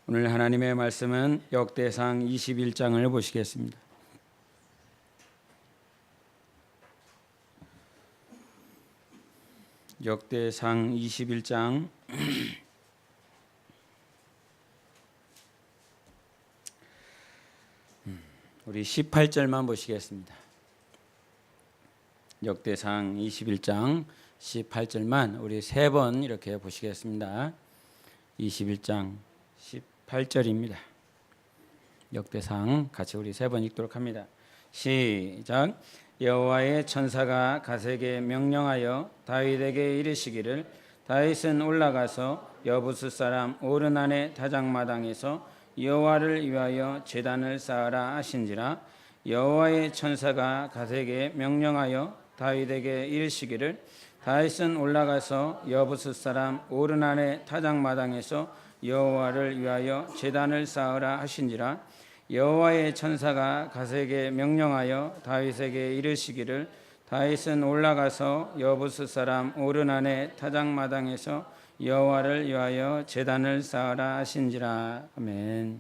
오늘 하나님의 말씀은 역대상 21장을 보시겠습니다. 역대상 21장 우리 18절만 보시겠습니다. 역대상 21장 18절만 우리 세 번 이렇게 보시겠습니다. 21장 18절입니다. 역대상 같이 우리 세 번 읽도록 합니다. 시작. 여호와의 천사가 갓에게 명령하여 다윗에게 이르시기를 다윗은 올라가서 여부스 사람 오르난의 다장마당에서 여호와를 위하여 제단을 쌓으라 하신지라. 여호와의 천사가 갓에게 명령하여 다윗에게 이르시기를 다윗은 올라가서 여부스 사람 오르난의 타작마당에서 여호와를 위하여 제단을 쌓으라 하신지라. 여호와의 천사가 갓에게 명령하여 다윗에게 이르시기를 다윗은 올라가서 여부스 사람 오르난의 타작마당에서 여호와를 위하여 제단을 쌓으라 하신지라. 아멘.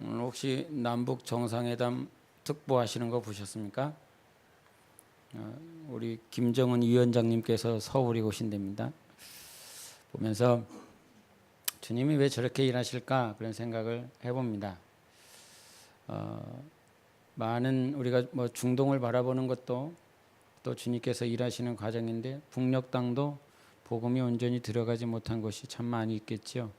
오늘 혹시 남북 정상회담 특보하시는 거 보셨습니까? 우리 김정은 위원장님께서 서울에 오신답니다. 보면서 주님이 왜 저렇게 일하실까 그런 생각을 해봅니다. 많은 우리가 뭐 중동을 바라보는 것도 또 주님께서 일하시는 과정인데 북녘 땅도 복음이 온전히 들어가지 못한 곳이 참 많이 있겠죠.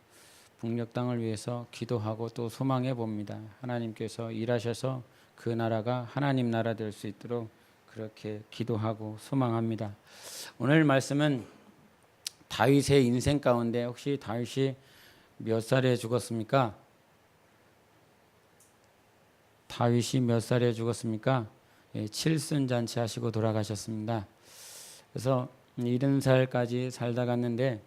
북녘 땅을 위해서 기도하고 또 소망해 봅니다. 하나님께서 일하셔서 그 나라가 하나님 나라 될 수 있도록 그렇게 기도하고 소망합니다. 오늘 말씀은 다윗의 인생 가운데 혹시 다윗이 몇 살에 죽었습니까? 다윗이 몇 살에 죽었습니까? 칠순잔치 하시고 돌아가셨습니다. 그래서 70살까지 살다 갔는데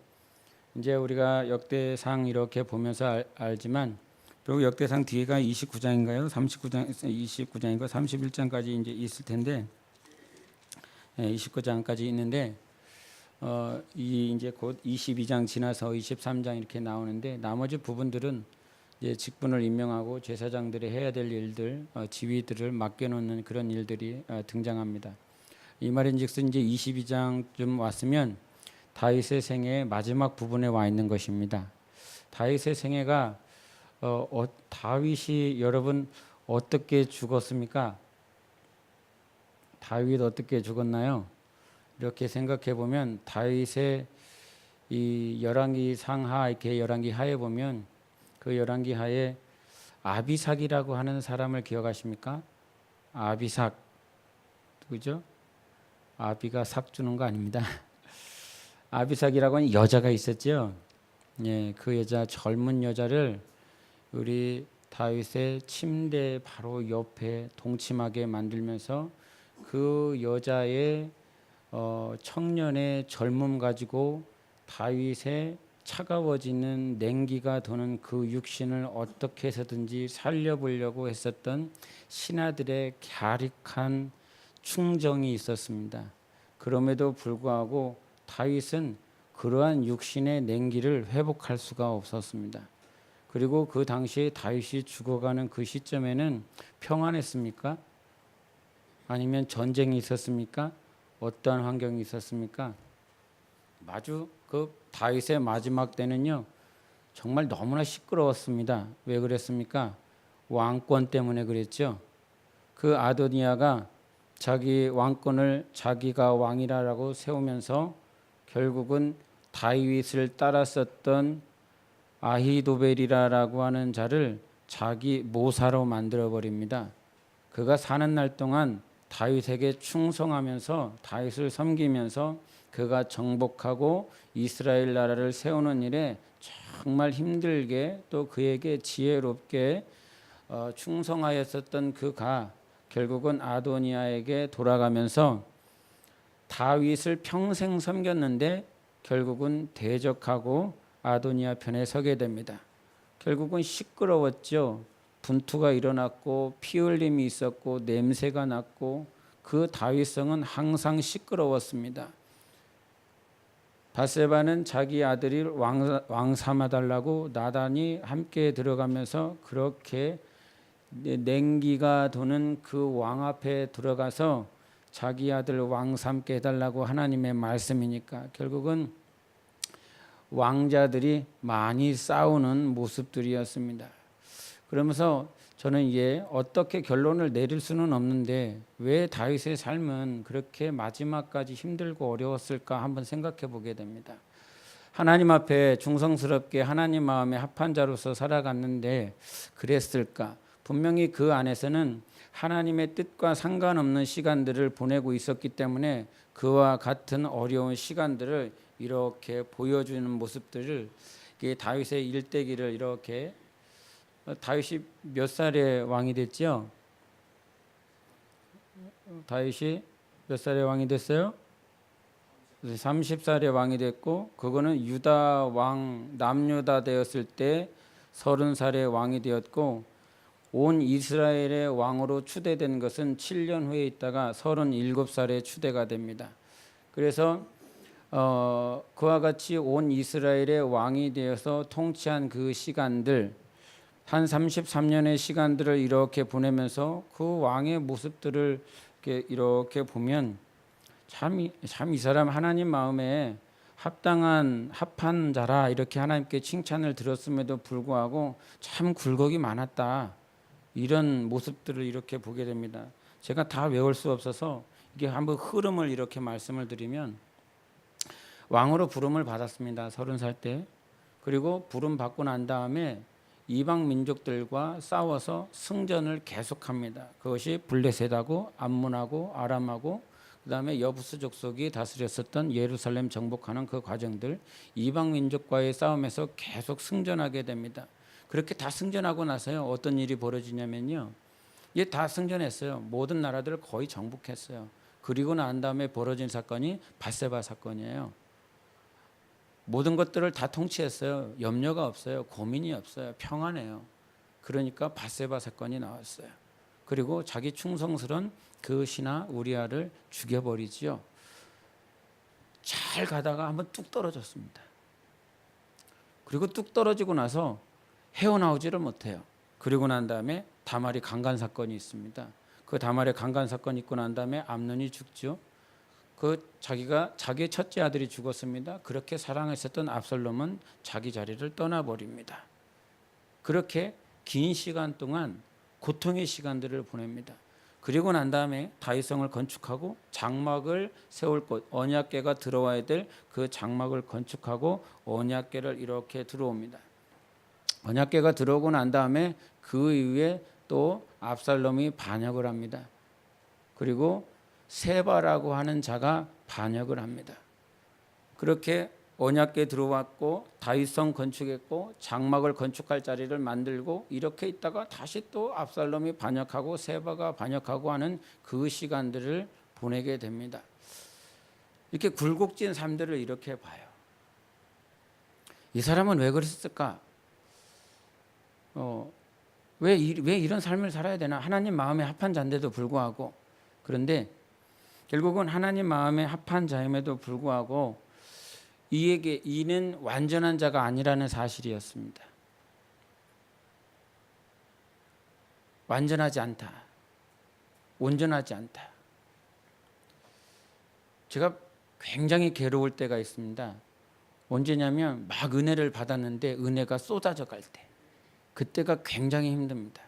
이제 우리가 역대상 이렇게 보면서 알지만 그리고 역대상 뒤가 29장인가요? 29장인가 31장까지 이제 있을 텐데 29장까지 있는데 이 이제 곧 22장 지나서 23장 이렇게 나오는데 나머지 부분들은 이제 직분을 임명하고 제사장들이 해야 될 일들, 지휘들을 맡겨놓는 그런 일들이 등장합니다. 이 말인즉슨 이제 22장쯤 왔으면 다윗의 생애의 마지막 부분에 와 있는 것입니다. 다윗의 생애가 다윗이 여러분 어떻게 죽었습니까? 다윗 어떻게 죽었나요? 이렇게 생각해 보면 다윗의 이 열왕기 상하 이렇게 열왕기 하에 보면 그 열왕기 하에 아비삭이라고 하는 사람을 기억하십니까? 아비삭 누구죠? 아비가 삭 주는 거 아닙니다. 아비삭이라고 하는 여자가 있었죠. 예, 그 여자 젊은 여자를 우리 다윗의 침대 바로 옆에 동침하게 만들면서 그 여자의 청년의 젊음 가지고 다윗의 차가워지는 냉기가 도는 그 육신을 어떻게 해서든지 살려보려고 했었던 신하들의 갸륵한 충정이 있었습니다. 그럼에도 불구하고 다윗은 그러한 육신의 냉기를 회복할 수가 없었습니다. 그리고 그 당시에 다윗이 죽어가는 그 시점에는 평안했습니까? 아니면 전쟁이 있었습니까? 어떠한 환경이 있었습니까? 아주 그 다윗의 마지막 때는요 정말 너무나 시끄러웠습니다. 왜 그랬습니까? 왕권 때문에 그랬죠. 그 아도니아가 자기 왕권을 자기가 왕이라고 세우면서 결국은 다윗을 따랐었던 아히도벨이라고 하는 자를 자기 모사로 만들어 버립니다. 그가 사는 날 동안 다윗에게 충성하면서 다윗을 섬기면서 그가 정복하고 이스라엘 나라를 세우는 일에 정말 힘들게 또 그에게 지혜롭게 충성하였었던 그가 결국은 아도니아에게 돌아가면서 다윗을 평생 섬겼는데 결국은 대적하고 아도니아 편에 서게 됩니다. 결국은 시끄러웠죠. 분투가 일어났고 피 흘림이 있었고 냄새가 났고 그 다윗성은 항상 시끄러웠습니다. 밧세바는 자기 아들이 왕 삼아달라고 나단이 함께 들어가면서 그렇게 냉기가 도는 그 왕 앞에 들어가서 자기 아들 왕 삼게 해달라고 하나님의 말씀이니까 결국은 왕자들이 많이 싸우는 모습들이었습니다. 그러면서 저는 이게 어떻게 결론을 내릴 수는 없는데 왜 다윗의 삶은 그렇게 마지막까지 힘들고 어려웠을까 한번 생각해 보게 됩니다. 하나님 앞에 중성스럽게 하나님 마음에 합한 자로서 살아갔는데 그랬을까? 분명히 그 안에서는 하나님의 뜻과 상관없는 시간들을 보내고 있었기 때문에 그와 같은 어려운 시간들을 이렇게 보여주는 모습들을 다윗의 일대기를 이렇게 다윗이 몇 살에 왕이 됐죠? 다윗이 몇 살에 왕이 됐어요? 30살에 왕이 됐고 그거는 유다 왕 남유다 되었을 때 30살에 왕이 되었고 온 이스라엘의 왕으로 추대된 것은 7년 후에 있다가 37살에 추대가 됩니다. 그래서 그와 같이 온 이스라엘의 왕이 되어서 통치한 그 시간들 한 33년의 시간들을 이렇게 보내면서 그 왕의 모습들을 이렇게 보면 참 이 사람 하나님 마음에 합한 자라 이렇게 하나님께 칭찬을 들었음에도 불구하고 참 굴곡이 많았다. 이런 모습들을 이렇게 보게 됩니다. 제가 다 외울 수 없어서 이게 한번 흐름을 이렇게 말씀을 드리면 왕으로 부름을 받았습니다. 30살 때. 그리고 부름 받고 난 다음에 이방 민족들과 싸워서 승전을 계속합니다. 그것이 블레셋하고 암몬하고 아람하고 그다음에 여부스 족속이 다스렸었던 예루살렘 정복하는 그 과정들 이방 민족과의 싸움에서 계속 승전하게 됩니다. 그렇게 다 승전하고 나서요 어떤 일이 벌어지냐면요, 얘 다 승전했어요. 모든 나라들을 거의 정복했어요. 그리고 난 다음에 벌어진 사건이 밧세바 사건이에요. 모든 것들을 다 통치했어요. 염려가 없어요. 고민이 없어요. 평안해요. 그러니까 밧세바 사건이 나왔어요. 그리고 자기 충성스러운 그 신하 우리아를 죽여버리지요. 잘 가다가 한번 뚝 떨어졌습니다. 그리고 뚝 떨어지고 나서 헤어나오지를 못해요. 그리고 난 다음에 다말이 강간 사건이 있습니다. 그 다말의 강간 사건이 있고 난 다음에 암논이 죽죠. 자기의 첫째 아들이 죽었습니다. 그렇게 사랑했었던 압살롬은 자기 자리를 떠나버립니다. 그렇게 긴 시간 동안 고통의 시간들을 보냅니다. 그리고 난 다음에 다윗성을 건축하고 장막을 세울 곳 언약궤가 들어와야 될 그 장막을 건축하고 언약궤를 이렇게 들어옵니다. 언약궤가 들어오고 난 다음에 그 이후에 또 압살롬이 반역을 합니다. 그리고 세바라고 하는 자가 반역을 합니다. 그렇게 언약궤 들어왔고 다윗성 건축했고 장막을 건축할 자리를 만들고 이렇게 있다가 다시 또 압살롬이 반역하고 세바가 반역하고 하는 그 시간들을 보내게 됩니다. 이렇게 굴곡진 삶들을 이렇게 봐요. 이 사람은 왜 그랬을까? 왜 이런 삶을 살아야 되나? 하나님 마음에 합한 자인데도 불구하고. 그런데 결국은 하나님 마음에 합한 자임에도 불구하고 이는 완전한 자가 아니라는 사실이었습니다. 완전하지 않다. 온전하지 않다. 제가 굉장히 괴로울 때가 있습니다. 언제냐면 막 은혜를 받았는데 은혜가 쏟아져 갈 때. 그때가 굉장히 힘듭니다.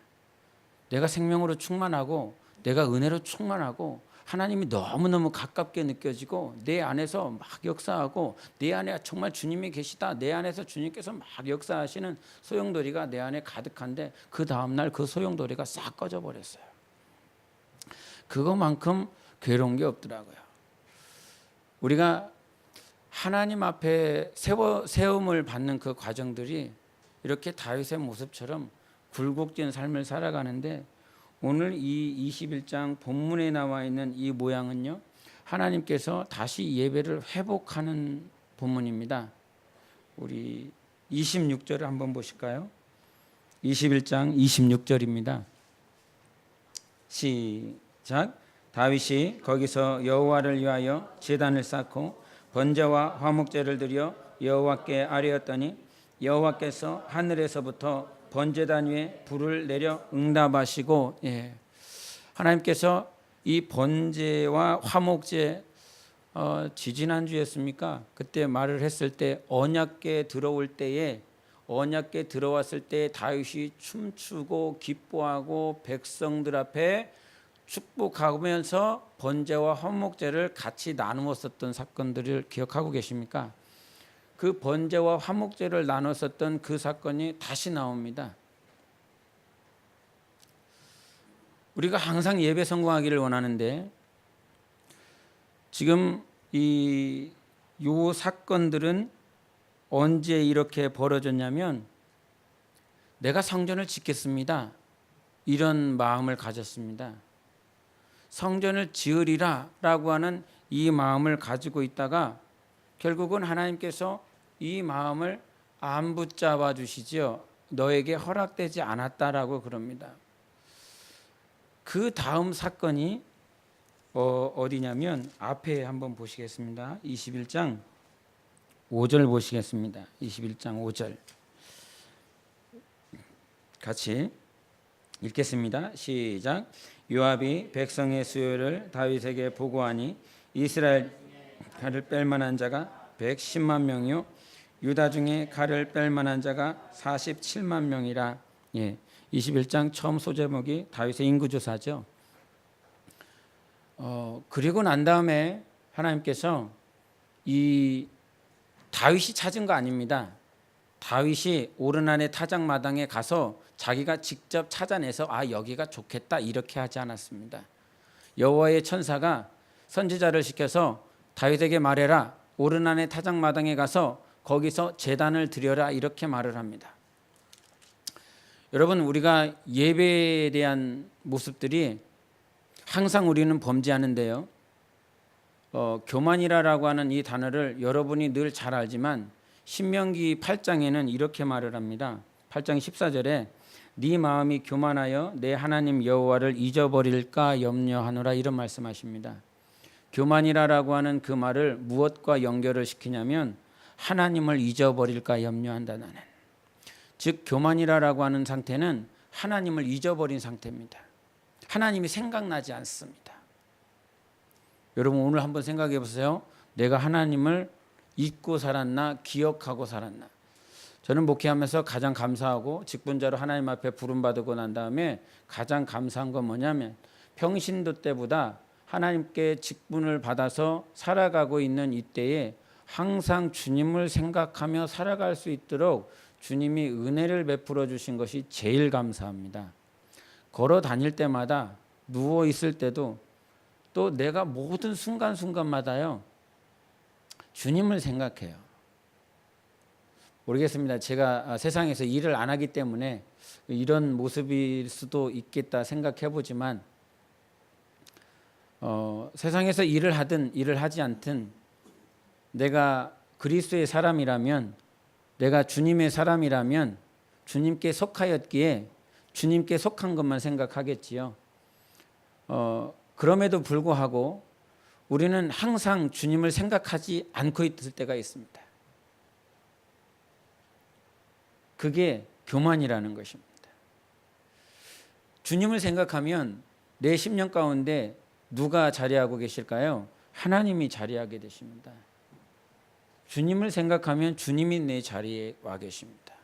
내가 생명으로 충만하고 내가 은혜로 충만하고 하나님이 너무너무 가깝게 느껴지고 내 안에서 막 역사하고 내 안에 정말 주님이 계시다. 내 안에서 주님께서 막 역사하시는 소용돌이가 내 안에 가득한데 그 다음날 그 소용돌이가 싹 꺼져버렸어요. 그거만큼 괴로운 게 없더라고요. 우리가 하나님 앞에 세움을 받는 그 과정들이 이렇게 다윗의 모습처럼 굴곡진 삶을 살아가는데 오늘 이 21장 본문에 나와 있는 이 모양은요, 하나님께서 다시 예배를 회복하는 본문입니다. 우리 26절을 한번 보실까요? 21장 26절입니다. 시작. 다윗이 거기서 여호와를 위하여 제단을 쌓고 번제와 화목제를 드려 여호와께 아뢰었더니 여호와께서 하늘에서부터 번제단 위에 불을 내려 응답하시고, 하나님께서 이 번제와 화목제 지지난주였습니까? 그때 말을 했을 때 언약궤 들어올 때에 언약궤 들어왔을 때 다윗이 춤추고 기뻐하고 백성들 앞에 축복하면서 번제와 화목제를 같이 나누었었던 사건들을 기억하고 계십니까? 그 번제와 화목제를 나눴었던 그 사건이 다시 나옵니다. 우리가 항상 예배 성공하기를 원하는데 지금 요 사건들은 언제 이렇게 벌어졌냐면 내가 성전을 짓겠습니다. 이런 마음을 가졌습니다. 성전을 지으리라 라고 하는 이 마음을 가지고 있다가 결국은 하나님께서 이 마음을 안 붙잡아 주시죠. 너에게 허락되지 않았다라고 그럽니다. 그 다음 사건이 어디냐면 앞에 한번 보시겠습니다. 21장 5절 보시겠습니다. 21장 5절 같이 읽겠습니다. 시작. 요압이 백성의 수요를 다윗에게 보고하니 이스라엘 칼을 뺄 만한 자가 110만 명이요 유다 중에 칼을 뺄 만한 자가 47만 명이라. 21장 처음 소제목이 다윗의 인구조사죠. 그리고 난 다음에 하나님께서 이 다윗이 찾은 거 아닙니다. 다윗이 오르난의 타작마당에 가서 자기가 직접 찾아내서 여기가 좋겠다 이렇게 하지 않았습니다. 여호와의 천사가 선지자를 시켜서 다윗에게 말해라. 오르난의 타작마당에 가서 거기서 제단을 드려라 이렇게 말을 합니다. 여러분, 우리가 예배에 대한 모습들이 항상 우리는 범죄하는데요. 교만이라고 하는 이 단어를 여러분이 늘 잘 알지만 신명기 8장에는 이렇게 말을 합니다. 8장 14절에 네 마음이 교만하여 내 하나님 여호와를 잊어버릴까 염려하노라 이런 말씀하십니다. 교만이라고 하는 그 말을 무엇과 연결을 시키냐면 하나님을 잊어버릴까 염려한다는, 즉 교만이라고 하는 상태는 하나님을 잊어버린 상태입니다. 하나님이 생각나지 않습니다. 여러분, 오늘 한번 생각해 보세요. 내가 하나님을 잊고 살았나 기억하고 살았나. 저는 목회하면서 가장 감사하고 직분자로 하나님 앞에 부름받고 난 다음에 가장 감사한 건 뭐냐면 평신도 때보다 하나님께 직분을 받아서 살아가고 있는 이때에 항상 주님을 생각하며 살아갈 수 있도록 주님이 은혜를 베풀어 주신 것이 제일 감사합니다. 걸어 다닐 때마다 누워 있을 때도 또 내가 모든 순간순간마다요 주님을 생각해요. 모르겠습니다. 제가 세상에서 일을 안 하기 때문에 이런 모습일 수도 있겠다 생각해 보지만 세상에서 일을 하든 일을 하지 않든 내가 그리스도의 사람이라면, 내가 주님의 사람이라면 주님께 속하였기에 주님께 속한 것만 생각하겠지요. 그럼에도 불구하고 우리는 항상 주님을 생각하지 않고 있을 때가 있습니다. 그게 교만이라는 것입니다. 주님을 생각하면 내 심령 가운데 누가 자리하고 계실까요? 하나님이 자리하게 되십니다. 주님을 생각하면 주님이 내 자리에 와 계십니다.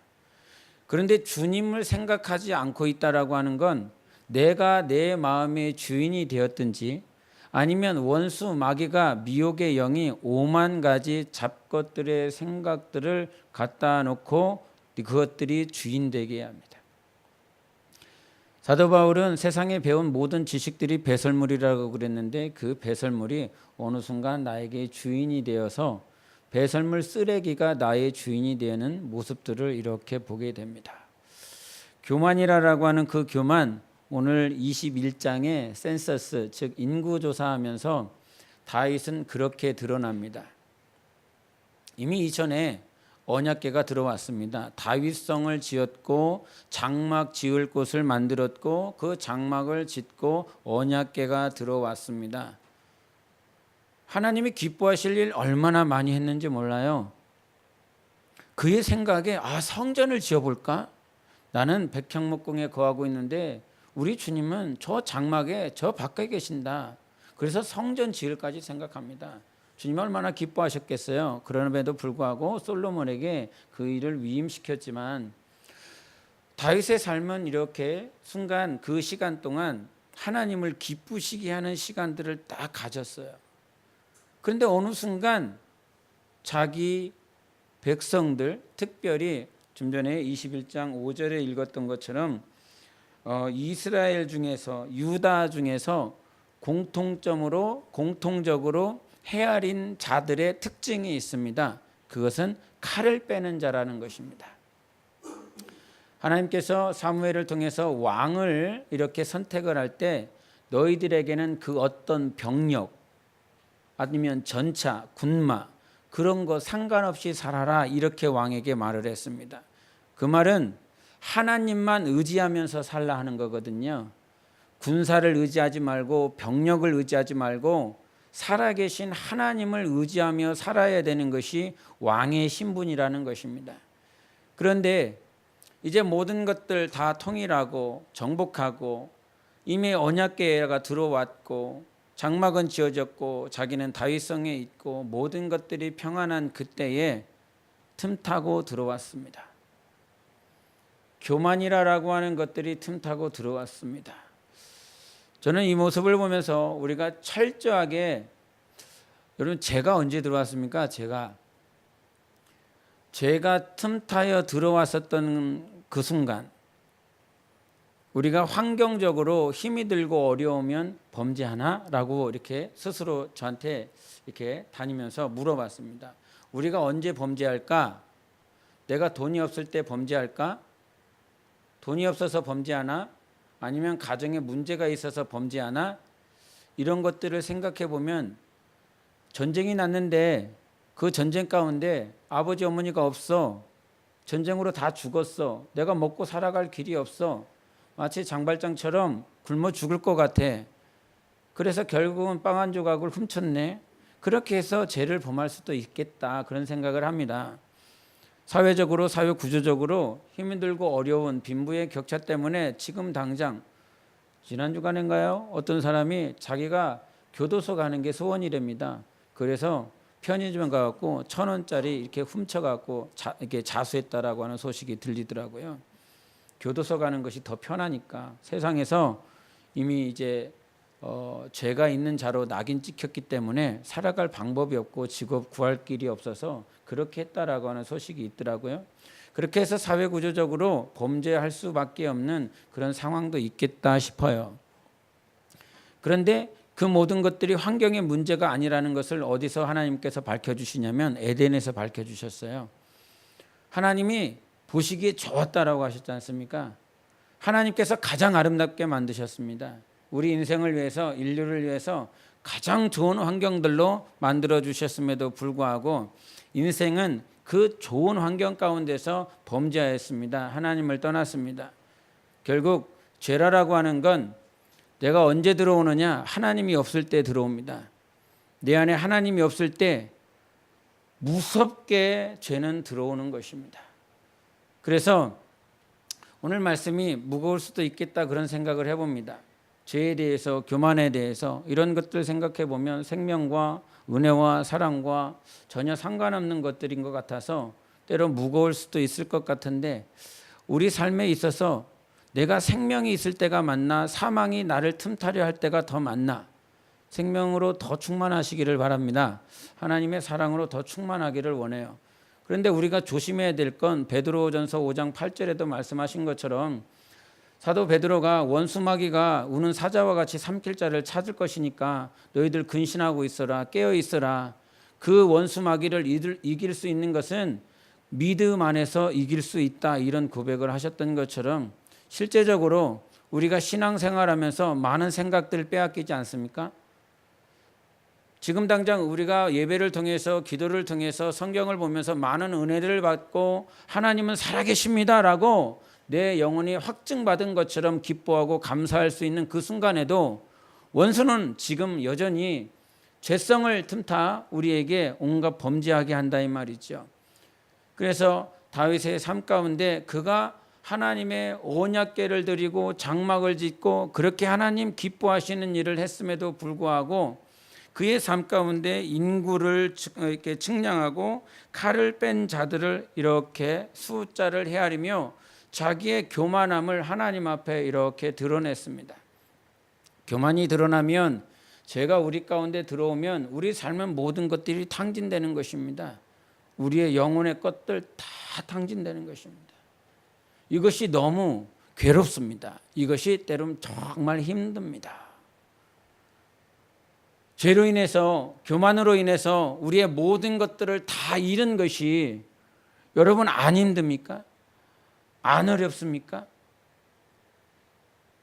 그런데 주님을 생각하지 않고 있다라고 하는 건 내가 내 마음의 주인이 되었든지 아니면 원수 마귀가 미혹의 영이 5만 가지 잡것들의 생각들을 갖다 놓고 그것들이 주인 되게 합니다. 사도 바울은 세상에 배운 모든 지식들이 배설물이라고 그랬는데 그 배설물이 어느 순간 나에게 주인이 되어서 배설물 쓰레기가 나의 주인이 되는 모습들을 이렇게 보게 됩니다. 교만이라고 하는 그 교만, 오늘 21장의 센서스, 즉 인구조사하면서 다윗은 그렇게 드러납니다. 이미 이전에 언약궤가 들어왔습니다. 다윗성을 지었고 장막 지을 곳을 만들었고 그 장막을 짓고 언약궤가 들어왔습니다. 하나님이 기뻐하실 일 얼마나 많이 했는지 몰라요. 그의 생각에 성전을 지어볼까? 나는 백향목궁에 거하고 있는데 우리 주님은 저 장막에 저 밖에 계신다. 그래서 성전 지을까지 생각합니다. 주님 얼마나 기뻐하셨겠어요. 그럼에도 불구하고 솔로몬에게 그 일을 위임시켰지만 다윗의 삶은 이렇게 순간 그 시간 동안 하나님을 기쁘시게 하는 시간들을 다 가졌어요. 그런데 어느 순간 자기 백성들, 특별히 좀 전에 21장 5절에 읽었던 것처럼 이스라엘 중에서, 유다 중에서 공통적으로 헤아린 자들의 특징이 있습니다. 그것은 칼을 빼는 자라는 것입니다. 하나님께서 사무엘을 통해서 왕을 이렇게 선택을 할 때 너희들에게는 그 어떤 병력 아니면 전차, 군마 그런 거 상관없이 살아라, 이렇게 왕에게 말을 했습니다. 그 말은 하나님만 의지하면서 살라 하는 거거든요. 군사를 의지하지 말고 병력을 의지하지 말고 살아계신 하나님을 의지하며 살아야 되는 것이 왕의 신분이라는 것입니다. 그런데 이제 모든 것들 다 통일하고 정복하고 이미 언약궤가 들어왔고 장막은 지어졌고 자기는 다윗성에 있고 모든 것들이 평안한 그때에 틈타고 들어왔습니다. 교만이라고 하는 것들이 틈타고 들어왔습니다. 저는 이 모습을 보면서 우리가 철저하게, 여러분 제가 언제 들어왔습니까? 제가 틈타여 들어왔었던 그 순간 우리가 환경적으로 힘이 들고 어려우면 범죄하나? 라고 이렇게 스스로 저한테 이렇게 다니면서 물어봤습니다. 우리가 언제 범죄할까? 내가 돈이 없을 때 범죄할까? 돈이 없어서 범죄하나? 아니면 가정에 문제가 있어서 범죄하나? 이런 것들을 생각해 보면 전쟁이 났는데 그 전쟁 가운데 아버지 어머니가 없어. 전쟁으로 다 죽었어. 내가 먹고 살아갈 길이 없어. 마치 장발장처럼 굶어 죽을 것 같아. 그래서 결국은 빵 한 조각을 훔쳤네. 그렇게 해서 죄를 범할 수도 있겠다, 그런 생각을 합니다. 사회적으로, 사회 구조적으로 힘이 들고 어려운 빈부의 격차 때문에 지금 당장 지난 주간인가요? 어떤 사람이 자기가 교도소 가는 게 소원이랍니다. 그래서 편의점 가갖고 1,000원짜리 이렇게 훔쳐갖고 이렇게 자수했다라고 하는 소식이 들리더라고요. 교도소 가는 것이 더 편하니까. 세상에서 이미 이제 죄가 있는 자로 낙인 찍혔기 때문에 살아갈 방법이 없고 직업 구할 길이 없어서 그렇게 했다라고 하는 소식이 있더라고요. 그렇게 해서 사회 구조적으로 범죄할 수밖에 없는 그런 상황도 있겠다 싶어요. 그런데 그 모든 것들이 환경의 문제가 아니라는 것을 어디서 하나님께서 밝혀주시냐면 에덴에서 밝혀주셨어요. 하나님이 보시기에 좋았다라고 하셨지 않습니까? 하나님께서 가장 아름답게 만드셨습니다. 우리 인생을 위해서, 인류를 위해서 가장 좋은 환경들로 만들어 주셨음에도 불구하고 인생은 그 좋은 환경 가운데서 범죄하였습니다. 하나님을 떠났습니다. 결국 죄라고 하는 건 내가 언제 들어오느냐? 하나님이 없을 때 들어옵니다. 내 안에 하나님이 없을 때 무섭게 죄는 들어오는 것입니다. 그래서 오늘 말씀이 무거울 수도 있겠다, 그런 생각을 해봅니다. 죄에 대해서, 교만에 대해서 이런 것들 생각해 보면 생명과 은혜와 사랑과 전혀 상관없는 것들인 것 같아서 때로 무거울 수도 있을 것 같은데, 우리 삶에 있어서 내가 생명이 있을 때가 맞나 사망이 나를 틈타려 할 때가 더 맞나? 생명으로 더 충만하시기를 바랍니다. 하나님의 사랑으로 더 충만하기를 원해요. 그런데 우리가 조심해야 될 건 베드로전서 5장 8절에도 말씀하신 것처럼 사도 베드로가 원수마귀가 우는 사자와 같이 삼킬 자를 찾을 것이니까 너희들 근신하고 있어라, 깨어 있어라. 그 원수마귀를 이길 수 있는 것은 믿음 안에서 이길 수 있다, 이런 고백을 하셨던 것처럼 실제적으로 우리가 신앙생활하면서 많은 생각들을 빼앗기지 않습니까? 지금 당장 우리가 예배를 통해서, 기도를 통해서, 성경을 보면서 많은 은혜를 받고 하나님은 살아계십니다라고 내 영혼이 확증받은 것처럼 기뻐하고 감사할 수 있는 그 순간에도 원수는 지금 여전히 죄성을 틈타 우리에게 온갖 범죄하게 한다 이 말이죠. 그래서 다윗의 삶 가운데 그가 하나님의 언약궤를 드리고 장막을 짓고 그렇게 하나님 기뻐하시는 일을 했음에도 불구하고 그의 삶 가운데 인구를 이렇게 측량하고 칼을 뺀 자들을 이렇게 숫자를 헤아리며 자기의 교만함을 하나님 앞에 이렇게 드러냈습니다. 교만이 드러나면, 죄가 우리 가운데 들어오면 우리 삶의 모든 것들이 탕진되는 것입니다. 우리의 영혼의 것들 다 탕진되는 것입니다. 이것이 너무 괴롭습니다. 이것이 때로는 정말 힘듭니다. 죄로 인해서, 교만으로 인해서 우리의 모든 것들을 다 잃은 것이 여러분 안 힘듭니까? 안 어렵습니까?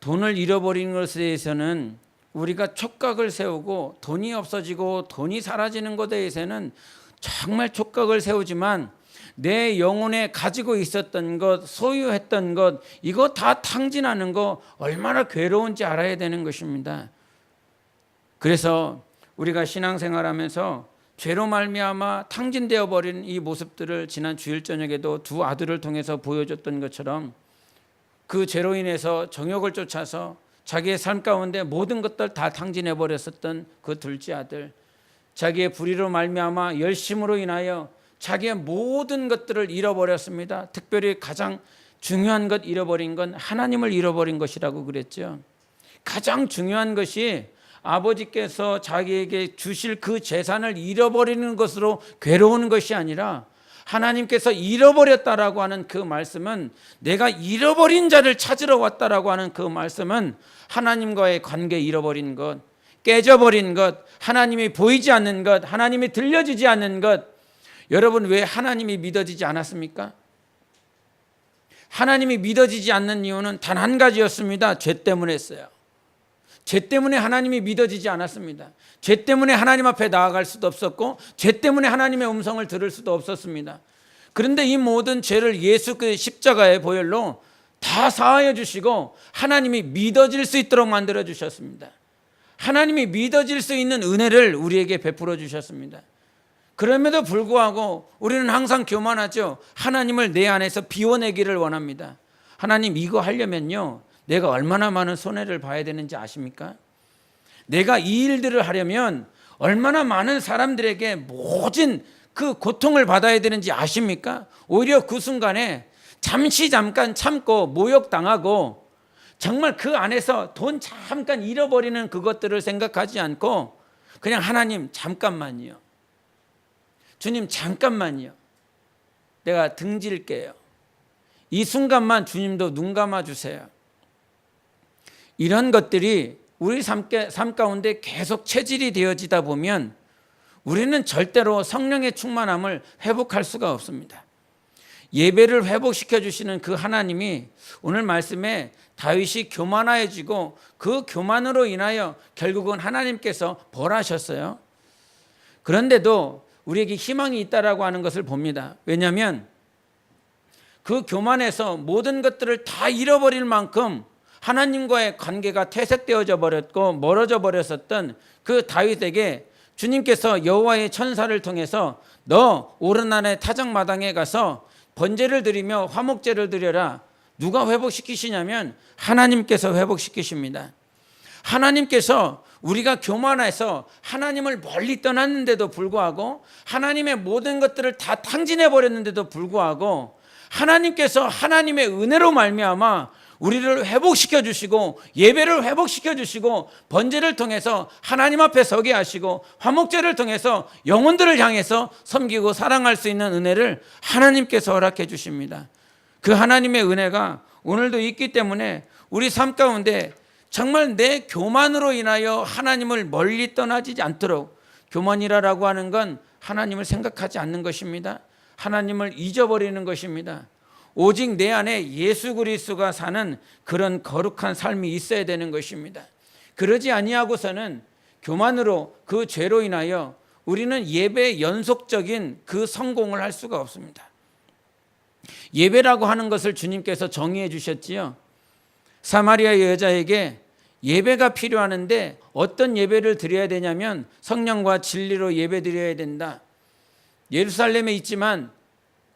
돈을 잃어버리는 것에 대해서는 우리가 촉각을 세우고 돈이 없어지고 돈이 사라지는 것에 대해서는 정말 촉각을 세우지만 내 영혼에 가지고 있었던 것, 소유했던 것, 이거 다 탕진하는 거 얼마나 괴로운지 알아야 되는 것입니다. 그래서 우리가 신앙생활하면서 죄로 말미암아 탕진되어 버린 이 모습들을 지난 주일 저녁에도 두 아들을 통해서 보여줬던 것처럼 그 죄로 인해서 정욕을 쫓아서 자기의 삶 가운데 모든 것들 다 탕진해 버렸었던 그 둘째 아들, 자기의 불의로 말미암아 열심으로 인하여 자기의 모든 것들을 잃어버렸습니다. 특별히 가장 중요한 것 잃어버린 건 하나님을 잃어버린 것이라고 그랬죠. 가장 중요한 것이 아버지께서 자기에게 주실 그 재산을 잃어버리는 것으로 괴로운 것이 아니라 하나님께서 잃어버렸다라고 하는 그 말씀은, 내가 잃어버린 자를 찾으러 왔다라고 하는 그 말씀은 하나님과의 관계 잃어버린 것, 깨져버린 것, 하나님이 보이지 않는 것, 하나님이 들려지지 않는 것. 여러분, 왜 하나님이 믿어지지 않았습니까? 하나님이 믿어지지 않는 이유는 단 한 가지였습니다. 죄 때문에 했어요. 죄 때문에 하나님이 믿어지지 않았습니다. 죄 때문에 하나님 앞에 나아갈 수도 없었고 죄 때문에 하나님의 음성을 들을 수도 없었습니다. 그런데 이 모든 죄를 예수 그 십자가의 보혈로 다 사하여 주시고 하나님이 믿어질 수 있도록 만들어 주셨습니다. 하나님이 믿어질 수 있는 은혜를 우리에게 베풀어 주셨습니다. 그럼에도 불구하고 우리는 항상 교만하죠. 하나님을 내 안에서 비워내기를 원합니다. 하나님, 이거 하려면요 내가 얼마나 많은 손해를 봐야 되는지 아십니까? 내가 이 일들을 하려면 얼마나 많은 사람들에게 모진 그 고통을 받아야 되는지 아십니까? 오히려 그 순간에 잠깐 참고 모욕당하고 정말 그 안에서 돈 잠깐 잃어버리는 그것들을 생각하지 않고 그냥 하나님 잠깐만요, 주님 잠깐만요, 내가 등질게요, 이 순간만 주님도 눈 감아주세요. 이런 것들이 우리 삶 가운데 계속 체질이 되어지다 보면 우리는 절대로 성령의 충만함을 회복할 수가 없습니다. 예배를 회복시켜 주시는 그 하나님이 오늘 말씀에 다윗이 교만해지고 그 교만으로 인하여 결국은 하나님께서 벌하셨어요. 그런데도 우리에게 희망이 있다라고 하는 것을 봅니다. 왜냐하면 그 교만에서 모든 것들을 다 잃어버릴 만큼 하나님과의 관계가 퇴색되어져 버렸고 멀어져 버렸었던 그 다윗에게 주님께서 여호와의 천사를 통해서 너 오르난의 타작마당에 가서 번제를 드리며 화목제를 드려라. 누가 회복시키시냐면 하나님께서 회복시키십니다. 하나님께서 우리가 교만해서 하나님을 멀리 떠났는데도 불구하고 하나님의 모든 것들을 다 탕진해 버렸는데도 불구하고 하나님께서 하나님의 은혜로 말미암아 우리를 회복시켜 주시고 예배를 회복시켜 주시고 번제를 통해서 하나님 앞에 서게 하시고 화목제를 통해서 영혼들을 향해서 섬기고 사랑할 수 있는 은혜를 하나님께서 허락해 주십니다. 그 하나님의 은혜가 오늘도 있기 때문에 우리 삶 가운데 정말 내 교만으로 인하여 하나님을 멀리 떠나지 않도록, 교만이라고 하는 건 하나님을 생각하지 않는 것입니다. 하나님을 잊어버리는 것입니다. 오직 내 안에 예수 그리스도가 사는 그런 거룩한 삶이 있어야 되는 것입니다. 그러지 아니하고서는 교만으로 그 죄로 인하여 우리는 예배의 연속적인 그 성공을 할 수가 없습니다. 예배라고 하는 것을 주님께서 정의해 주셨지요. 사마리아 여자에게 예배가 필요하는데 어떤 예배를 드려야 되냐면 성령과 진리로 예배 드려야 된다. 예루살렘에 있지만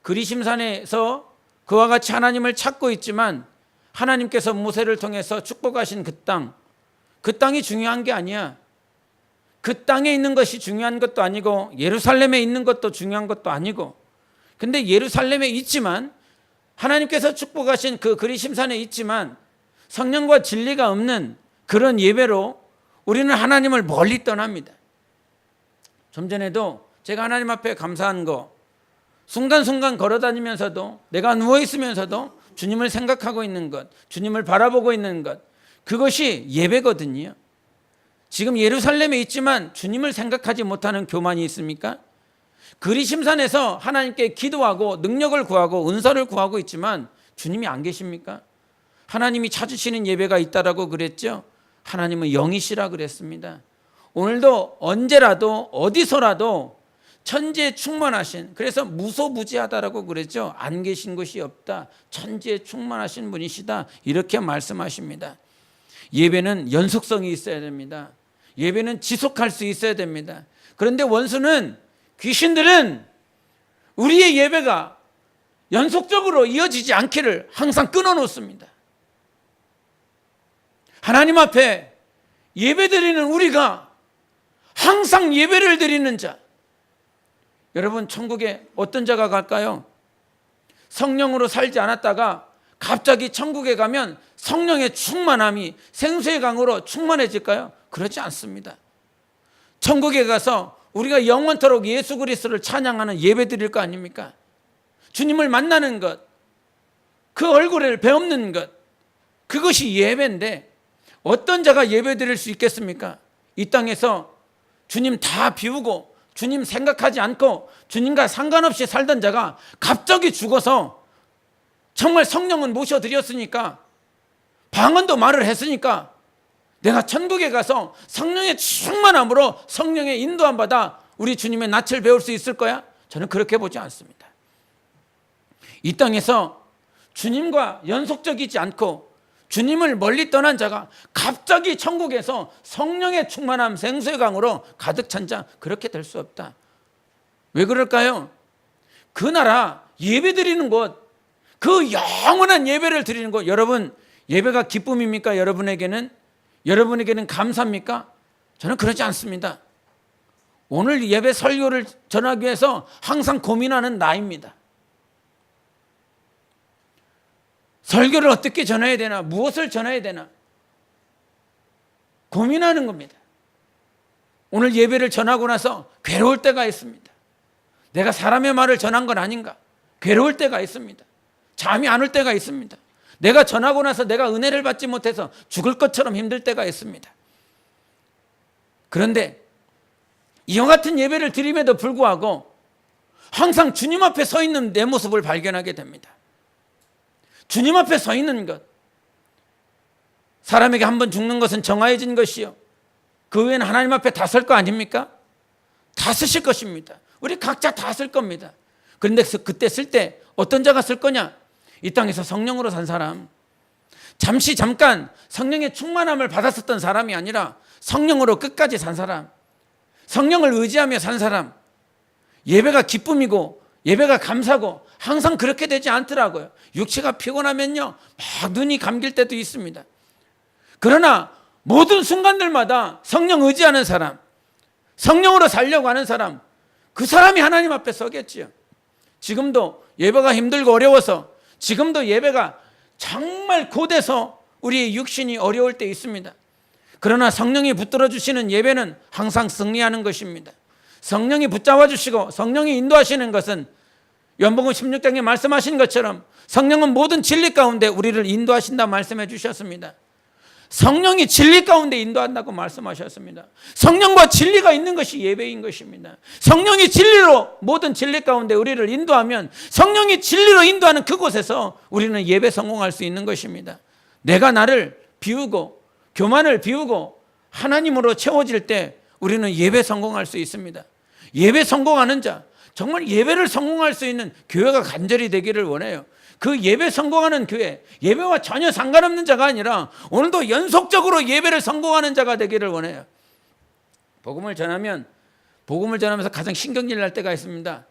그리심산에서 그와 같이 하나님을 찾고 있지만 하나님께서 모세를 통해서 축복하신 그 땅이 중요한 게 아니야. 그 땅에 있는 것이 중요한 것도 아니고 예루살렘에 있는 것도 중요한 것도 아니고, 근데 예루살렘에 있지만 하나님께서 축복하신 그 그리심산에 있지만 성령과 진리가 없는 그런 예배로 우리는 하나님을 멀리 떠납니다. 좀 전에도 제가 하나님 앞에 감사한 거, 순간순간 걸어다니면서도 내가 누워있으면서도 주님을 생각하고 있는 것, 주님을 바라보고 있는 것, 그것이 예배거든요. 지금 예루살렘에 있지만 주님을 생각하지 못하는 교만이 있습니까? 그리심산에서 하나님께 기도하고 능력을 구하고 은사를 구하고 있지만 주님이 안 계십니까? 하나님이 찾으시는 예배가 있다라고 그랬죠. 하나님은 영이시라 그랬습니다. 오늘도 언제라도 어디서라도 천지에 충만하신, 그래서 무소부지하다라고 그랬죠. 안 계신 곳이 없다. 천지에 충만하신 분이시다. 이렇게 말씀하십니다. 예배는 연속성이 있어야 됩니다. 예배는 지속할 수 있어야 됩니다. 그런데 원수는, 귀신들은 우리의 예배가 연속적으로 이어지지 않기를 항상 끊어놓습니다. 하나님 앞에 예배드리는 우리가 항상 예배를 드리는 자, 여러분 천국에 어떤 자가 갈까요? 성령으로 살지 않았다가 갑자기 천국에 가면 성령의 충만함이 생수의 강으로 충만해질까요? 그렇지 않습니다. 천국에 가서 우리가 영원토록 예수 그리스도를 찬양하는 예배 드릴 거 아닙니까? 주님을 만나는 것, 그 얼굴을 배우는 것, 그것이 예배인데 어떤 자가 예배 드릴 수 있겠습니까? 이 땅에서 주님 다 비우고 주님 생각하지 않고 주님과 상관없이 살던 자가 갑자기 죽어서 정말 성령은 모셔드렸으니까, 방언도 말을 했으니까 내가 천국에 가서 성령의 충만함으로 성령의 인도함 받아 우리 주님의 낯을 배울 수 있을 거야? 저는 그렇게 보지 않습니다. 이 땅에서 주님과 연속적이지 않고 주님을 멀리 떠난 자가 갑자기 천국에서 성령의 충만함 생수의 강으로 가득 찬 자, 그렇게 될 수 없다. 왜 그럴까요? 그 나라 예배 드리는 곳, 그 영원한 예배를 드리는 곳, 여러분 예배가 기쁨입니까? 여러분에게는 감사입니까? 저는 그러지 않습니다. 오늘 예배 설교를 전하기 위해서 항상 고민하는 나입니다. 설교를 어떻게 전해야 되나, 무엇을 전해야 되나 고민하는 겁니다. 오늘 예배를 전하고 나서 괴로울 때가 있습니다. 내가 사람의 말을 전한 건 아닌가, 괴로울 때가 있습니다. 잠이 안 올 때가 있습니다. 내가 전하고 나서 내가 은혜를 받지 못해서 죽을 것처럼 힘들 때가 있습니다. 그런데 이와 같은 예배를 드림에도 불구하고 항상 주님 앞에 서 있는 내 모습을 발견하게 됩니다. 주님 앞에 서 있는 것, 사람에게 한 번 죽는 것은 정하여진 것이요, 그 외에는 하나님 앞에 다 설 거 아닙니까? 다 쓰실 것입니다. 우리 각자 다 쓸 겁니다. 그런데 그때 쓸 때 어떤 자가 쓸 거냐? 이 땅에서 성령으로 산 사람, 잠깐 성령의 충만함을 받았었던 사람이 아니라 성령으로 끝까지 산 사람, 성령을 의지하며 산 사람, 예배가 기쁨이고 예배가 감사고 항상 그렇게 되지 않더라고요. 육체가 피곤하면요 막 눈이 감길 때도 있습니다. 그러나 모든 순간들마다 성령 의지하는 사람, 성령으로 살려고 하는 사람, 그 사람이 하나님 앞에 서겠지요. 지금도 예배가 힘들고 어려워서, 지금도 예배가 정말 고돼서 우리 육신이 어려울 때 있습니다. 그러나 성령이 붙들어 주시는 예배는 항상 승리하는 것입니다. 성령이 붙잡아 주시고 성령이 인도하시는 것은 요한복음 16장에 말씀하신 것처럼 성령은 모든 진리 가운데 우리를 인도하신다 말씀해 주셨습니다. 성령이 진리 가운데 인도한다고 말씀하셨습니다. 성령과 진리가 있는 것이 예배인 것입니다. 성령이 진리로 모든 진리 가운데 우리를 인도하면 성령이 진리로 인도하는 그곳에서 우리는 예배 성공할 수 있는 것입니다. 내가 나를 비우고 교만을 비우고 하나님으로 채워질 때 우리는 예배 성공할 수 있습니다. 예배 성공하는 자, 정말 예배를 성공할 수 있는 교회가 간절히 되기를 원해요. 그 예배 성공하는 교회, 예배와 전혀 상관없는 자가 아니라 오늘도 연속적으로 예배를 성공하는 자가 되기를 원해요. 복음을 전하면서 가장 신경질 날 때가 있습니다.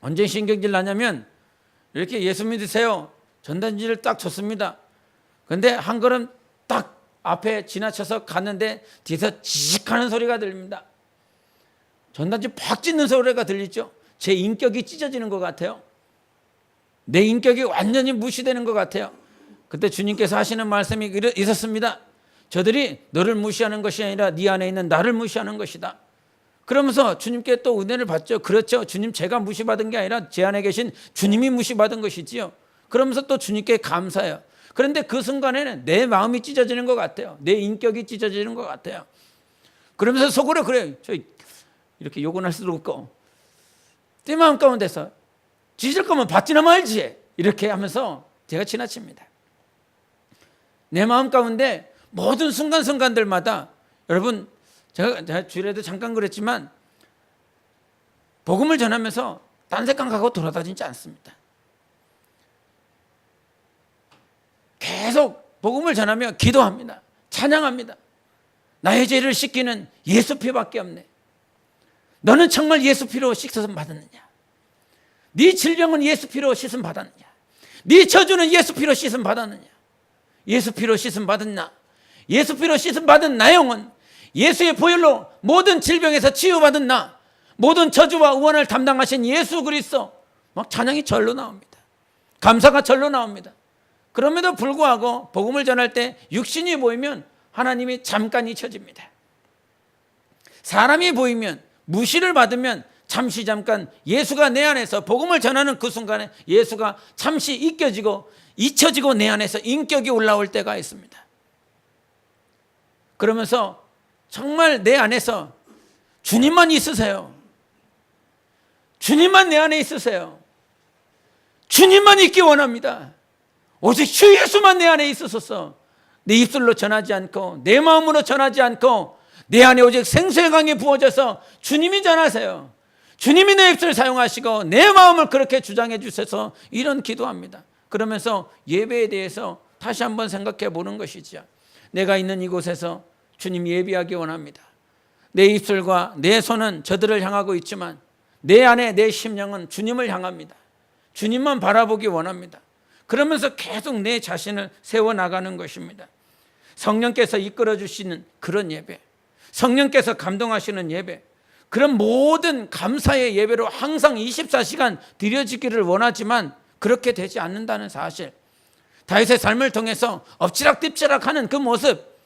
언제 신경질 나냐면 이렇게 예수 믿으세요. 전단지를 딱 줬습니다. 근데 한 걸음 딱 앞에 지나쳐서 갔는데 뒤에서 지직하는 소리가 들립니다. 전단지 팍 찢는 소리가 들리죠. 제 인격이 찢어지는 것 같아요. 내 인격이 완전히 무시되는 것 같아요. 그때 주님께서 하시는 말씀이 있었습니다. 저들이 너를 무시하는 것이 아니라 네 안에 있는 나를 무시하는 것이다. 그러면서 주님께 또 은혜를 받죠. 그렇죠. 주님, 제가 무시받은 게 아니라 제 안에 계신 주님이 무시받은 것이지요. 그러면서 또 주님께 감사해요. 그런데 그 순간에는 내 마음이 찢어지는 것 같아요. 내 인격이 찢어지는 것 같아요. 그러면서 속으로 그래요. 저 이렇게 욕은 할 수도 없고 내 마음 가운데서 찢을 거면 받지나 말지 이렇게 하면서 제가 지나칩니다. 내 마음 가운데 모든 순간순간들마다 여러분, 제가 주일에도 잠깐 그랬지만 복음을 전하면서 딴 생각하고 돌아다니지 않습니다. 계속 복음을 전하며 기도합니다. 찬양합니다. 나의 죄를 씻기는 예수 피밖에 없네. 너는 정말 예수 피로 씻어서 받았느냐? 네 질병은 예수 피로 씻음 받았느냐? 네 저주는 예수 피로 씻음 받았느냐? 예수 피로 씻음 받았나? 예수 피로 씻음 받은 나 영은 예수의 보혈로 모든 질병에서 치유받은 나, 모든 저주와 의원을 담당하신 예수 그리스도, 막 찬양이 절로 나옵니다. 감사가 절로 나옵니다. 그럼에도 불구하고 복음을 전할 때 육신이 보이면 하나님이 잠깐 잊혀집니다. 사람이 보이면, 무시를 받으면 잠시 잠깐 예수가 내 안에서, 복음을 전하는 그 순간에 예수가 잠시 잊혀지고 내 안에서 인격이 올라올 때가 있습니다. 그러면서 정말 내 안에서 주님만 있으세요. 주님만 내 안에 있으세요. 주님만 있기 원합니다. 오직 주 예수만 내 안에 있으소서. 내 입술로 전하지 않고 내 마음으로 전하지 않고 내 안에 오직 생수의 강이 부어져서 주님이 전하세요. 주님이 내 입술을 사용하시고 내 마음을 그렇게 주장해 주셔서 이런 기도합니다. 그러면서 예배에 대해서 다시 한번 생각해 보는 것이죠. 내가 있는 이곳에서 주님 예배하기 원합니다. 내 입술과 내 손은 저들을 향하고 있지만 내 안에 내 심령은 주님을 향합니다. 주님만 바라보기 원합니다. 그러면서 계속 내 자신을 세워나가는 것입니다. 성령께서 이끌어 주시는 그런 예배, 성령께서 감동하시는 예배, 그런 모든 감사의 예배로 항상 24시간 드려지기를 원하지만 그렇게 되지 않는다는 사실, 다윗의 삶을 통해서 엎치락뒤치락하는 그 모습,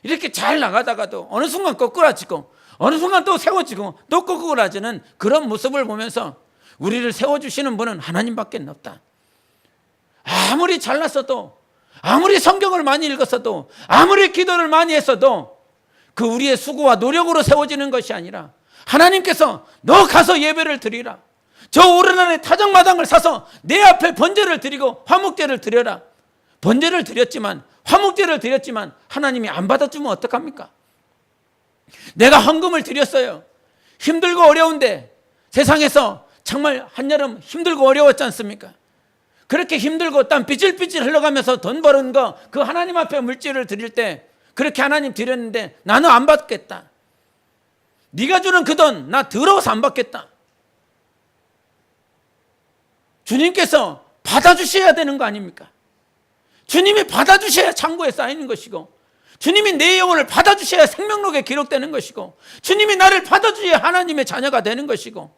이렇게 잘 나가다가도 어느 순간 거꾸라지고 어느 순간 또 세워지고 또 거꾸라지는 그런 모습을 보면서 우리를 세워주시는 분은 하나님밖에 없다. 아무리 잘났어도, 아무리 성경을 많이 읽었어도, 아무리 기도를 많이 했어도 그 우리의 수고와 노력으로 세워지는 것이 아니라 하나님께서 너 가서 예배를 드리라, 저 오르난의 타작마당을 사서 내 앞에 번제를 드리고 화목제를 드려라. 번제를 드렸지만, 화목제를 드렸지만 하나님이 안 받아주면 어떡합니까? 내가 헌금을 드렸어요. 힘들고 어려운데, 세상에서 정말 한여름 힘들고 어려웠지 않습니까? 그렇게 힘들고 땀 삐질삐질 흘러가면서 돈 버는 거, 그 하나님 앞에 물질을 드릴 때 그렇게 하나님 드렸는데 나는 안 받겠다. 네가 주는 그 돈 나 더러워서 안 받겠다. 주님께서 받아주셔야 되는 거 아닙니까? 주님이 받아주셔야 창고에 쌓이는 것이고, 주님이 내 영혼을 받아주셔야 생명록에 기록되는 것이고, 주님이 나를 받아주셔야 하나님의 자녀가 되는 것이고,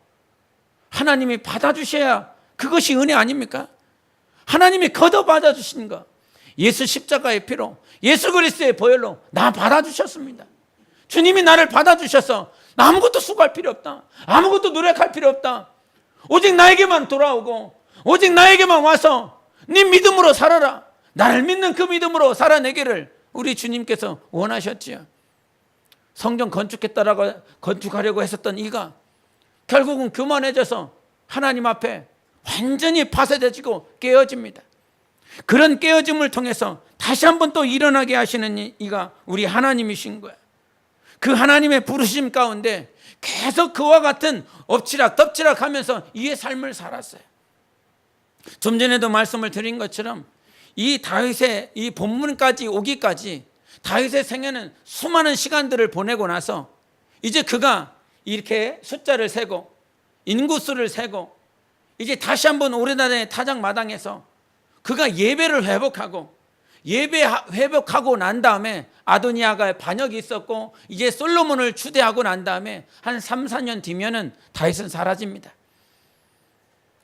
하나님이 받아주셔야 그것이 은혜 아닙니까? 하나님이 걷어 받아주신 거, 예수 십자가의 피로, 예수 그리스도의 보혈로 나 받아주셨습니다. 주님이 나를 받아주셔서 나 아무것도 수고할 필요 없다, 아무것도 노력할 필요 없다, 오직 나에게만 돌아오고 오직 나에게만 와서 네 믿음으로 살아라, 나를 믿는 그 믿음으로 살아내기를 우리 주님께서 원하셨지요. 성전 건축하려고 했었던 이가 결국은 교만해져서 하나님 앞에 완전히 파쇄되지고 깨어집니다. 그런 깨어짐을 통해서 다시 한번 또 일어나게 하시는 이가 우리 하나님이신 거야. 그 하나님의 부르심 가운데 계속 그와 같은 엎치락 덮치락 하면서 이의 삶을 살았어요. 좀 전에도 말씀을 드린 것처럼 이 다윗의 이 본문까지 오기까지 다윗의 생애는 수많은 시간들을 보내고 나서 이제 그가 이렇게 숫자를 세고 인구수를 세고 이제 다시 한번 오르나라의 타작마당에서 그가 예배를 회복하고 예배 회복하고 난 다음에 아도니아가 반역이 있었고 이제 솔로몬을 추대하고 난 다음에 한 3, 4년 뒤면은 다윗은 사라집니다.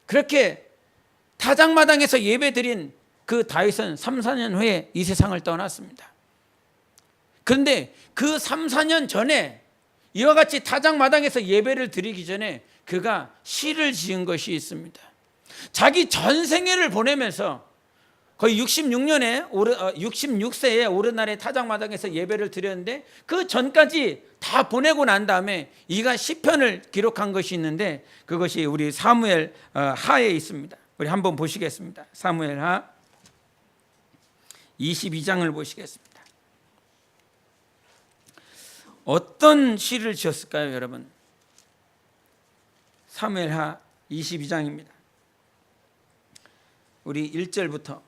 그렇게 타작마당에서 예배드린 그 다윗은 3, 4년 후에 이 세상을 떠났습니다. 그런데 그 3, 4년 전에 이와 같이 타작마당에서 예배를 드리기 전에 그가 시를 지은 것이 있습니다. 자기 전생애를 보내면서 거의 66세에 오르날의 타작마당에서 예배를 드렸는데 그 전까지 다 보내고 난 다음에 이가 시편을 기록한 것이 있는데 그것이 우리 사무엘 하에 있습니다. 우리 한번 보시겠습니다. 사무엘 하 22장을 보시겠습니다. 어떤 시를 지었을까요, 여러분? 사무엘 하 22장입니다. 우리 1절부터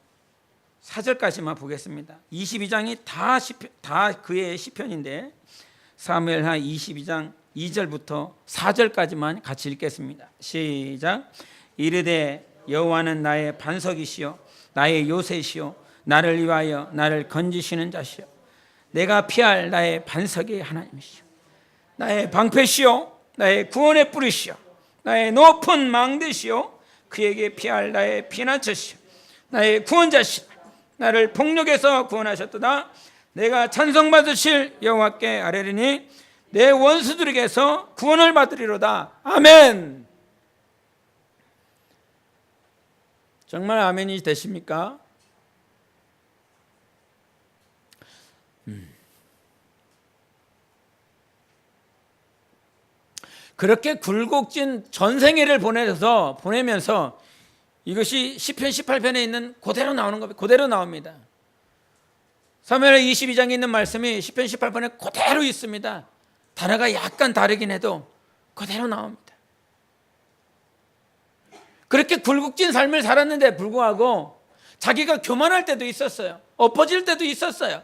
4절까지만 보겠습니다. 22장이 다 그의 시편인데 사무엘 하 22장 2절부터 4절까지만 같이 읽겠습니다. 시작. 이르되 여호와는 나의 반석이시요 나의 요새시요 나를 위하여 나를 건지시는 자시요 내가 피할 나의 반석의 하나님이시요 나의 방패시요 나의 구원의 뿌리시요 나의 높은 망대시요 그에게 피할 나의 피난처시요 나의 구원자시요 나를 폭력에서 구원하셨도다. 내가 찬송받으실 여호와께 아뢰리니 내 원수들에게서 구원을 받으리로다. 아멘. 정말 아멘이 되십니까? 그렇게 굴곡진 전생애를 보내면서 이것이 시편 18편에 있는 그대로 나오는 겁니다. 그대로 나옵니다. 사무엘 22장에 있는 말씀이 시편 18편에 그대로 있습니다. 단어가 약간 다르긴 해도 그대로 나옵니다. 그렇게 굴곡진 삶을 살았는데 불구하고 자기가 교만할 때도 있었어요. 엎어질 때도 있었어요.